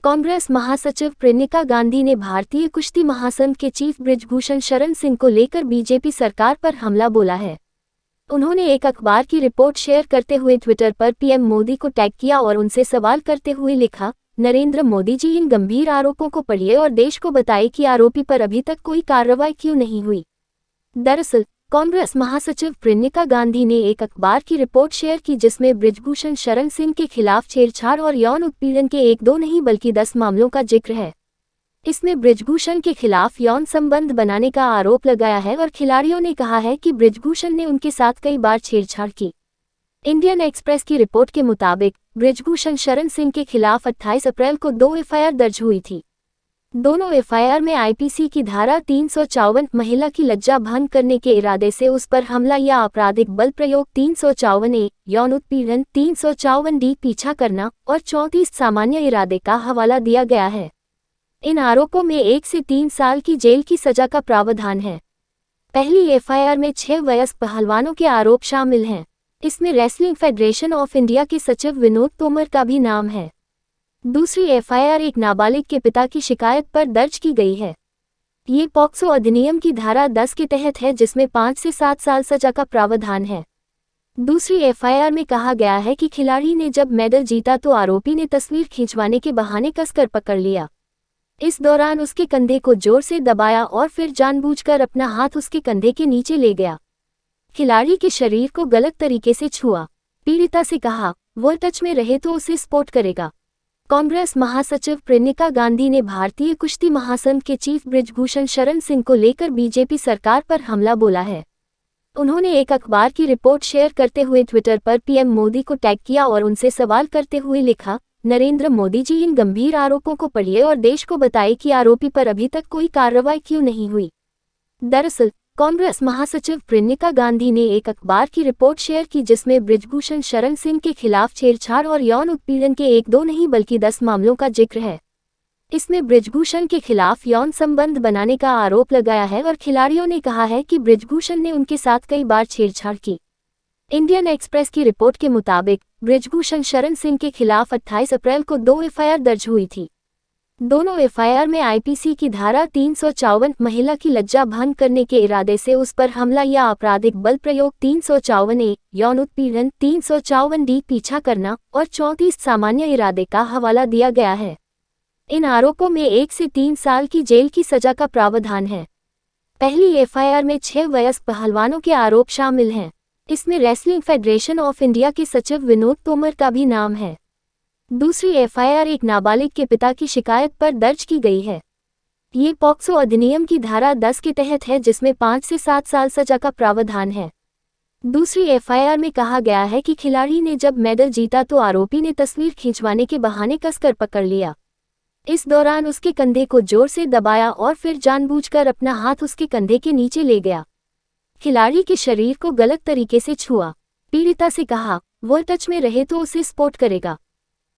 कांग्रेस महासचिव प्रियंका गांधी ने भारतीय कुश्ती महासंघ के चीफ बृजभूषण शरण सिंह को लेकर बीजेपी सरकार पर हमला बोला है। उन्होंने एक अखबार की रिपोर्ट शेयर करते हुए ट्विटर पर पीएम मोदी को टैग किया और उनसे सवाल करते हुए लिखा, नरेंद्र मोदी जी, इन गंभीर आरोपों को पढ़िए और देश को बताइए कि आरोपी पर अभी तक कोई कार्रवाई क्यों नहीं हुई। दरअसल कांग्रेस महासचिव प्रियंका गांधी ने एक अखबार की रिपोर्ट शेयर की जिसमें बृजभूषण शरण सिंह के खिलाफ छेड़छाड़ और यौन उत्पीड़न के 1-2 नहीं बल्कि 10 मामलों का जिक्र है। इसमें बृजभूषण के खिलाफ यौन संबंध बनाने का आरोप लगाया है और खिलाड़ियों ने कहा है कि बृजभूषण ने उनके साथ कई बार छेड़छाड़ की। इंडियन एक्सप्रेस की रिपोर्ट के मुताबिक बृजभूषण शरण सिंह के खिलाफ 28 अप्रैल को 2 एफआईआर दर्ज हुई थी। दोनों एफआईआर में आईपीसी की धारा 354 महिला की लज्जा भंग करने के इरादे से उस पर हमला या आपराधिक बल प्रयोग 354A, यौन उत्पीड़न 354D, पीछा करना और 34 सामान्य इरादे का हवाला दिया गया है। इन आरोपों में 1 से 3 साल की जेल की सजा का प्रावधान है। पहली एफआईआर में 6 वयस्क पहलवानों के आरोप शामिल हैं। इसमें रेसलिंग फेडरेशन ऑफ इंडिया के सचिव विनोद तोमर का भी नाम है। दूसरी एफआईआर एक नाबालिग के पिता की शिकायत पर दर्ज की गई है। ये पॉक्सो अधिनियम की धारा 10 के तहत है जिसमें 5 से 7 साल सजा का प्रावधान है। दूसरी एफआईआर में कहा गया है कि खिलाड़ी ने जब मेडल जीता तो आरोपी ने तस्वीर खींचवाने के बहाने कसकर पकड़ लिया। इस दौरान उसके कंधे को जोर से दबाया और फिर जानबूझकर अपना हाथ उसके कंधे के नीचे ले गया। खिलाड़ी के शरीर को गलत तरीके से छुआ। पीड़िता से कहा, वो टच में रहे तो उसे स्पोर्ट करेगा। कांग्रेस महासचिव प्रियंका गांधी ने भारतीय कुश्ती महासंघ के चीफ बृजभूषण शरण सिंह को लेकर बीजेपी सरकार पर हमला बोला है। उन्होंने एक अखबार की रिपोर्ट शेयर करते हुए ट्विटर पर पीएम मोदी को टैग किया और उनसे सवाल करते हुए लिखा, नरेंद्र मोदी जी, इन गंभीर आरोपों को पढ़िए और देश को बताइए कि आरोपी पर अभी तक कोई कार्रवाई क्यों नहीं हुई। दरअसल कांग्रेस महासचिव प्रियंका गांधी ने एक अखबार की रिपोर्ट शेयर की जिसमें बृजभूषण शरण सिंह के खिलाफ छेड़छाड़ और यौन उत्पीड़न के 1-2 नहीं बल्कि 10 मामलों का जिक्र है। इसमें बृजभूषण के खिलाफ यौन संबंध बनाने का आरोप लगाया है और खिलाड़ियों ने कहा है कि बृजभूषण ने उनके साथ कई बार छेड़छाड़ की। इंडियन एक्सप्रेस की रिपोर्ट के मुताबिक बृजभूषण शरण सिंह के खिलाफ 28 अप्रैल को 2 एफआईआर दर्ज हुई थी। दोनों एफआईआर में आईपीसी की धारा 354 महिला की लज्जा भंग करने के इरादे से उस पर हमला या आपराधिक बल प्रयोग 354A, यौन उत्पीड़न 354D, पीछा करना और 34 सामान्य इरादे का हवाला दिया गया है। इन आरोपों में 1 से 3 साल की जेल की सजा का प्रावधान है। पहली एफआईआर में 6 वयस्क पहलवानों के आरोप शामिल हैं। इसमें रेसलिंग फेडरेशन ऑफ इंडिया के सचिव विनोद तोमर का भी नाम है। दूसरी एफआईआर एक नाबालिग के पिता की शिकायत पर दर्ज की गई है। ये पॉक्सो अधिनियम की धारा 10 के तहत है जिसमें 5 से 7 साल सजा का प्रावधान है। दूसरी एफआईआर में कहा गया है कि खिलाड़ी ने जब मेडल जीता तो आरोपी ने तस्वीर खींचवाने के बहाने कसकर पकड़ लिया। इस दौरान उसके कंधे को जोर से दबाया और फिर जानबूझकर अपना हाथ उसके कंधे के नीचे ले गया। खिलाड़ी के शरीर को गलत तरीके से छुआ। पीड़िता से कहा, वो टच में रहे तो उसे स्पोर्ट करेगा।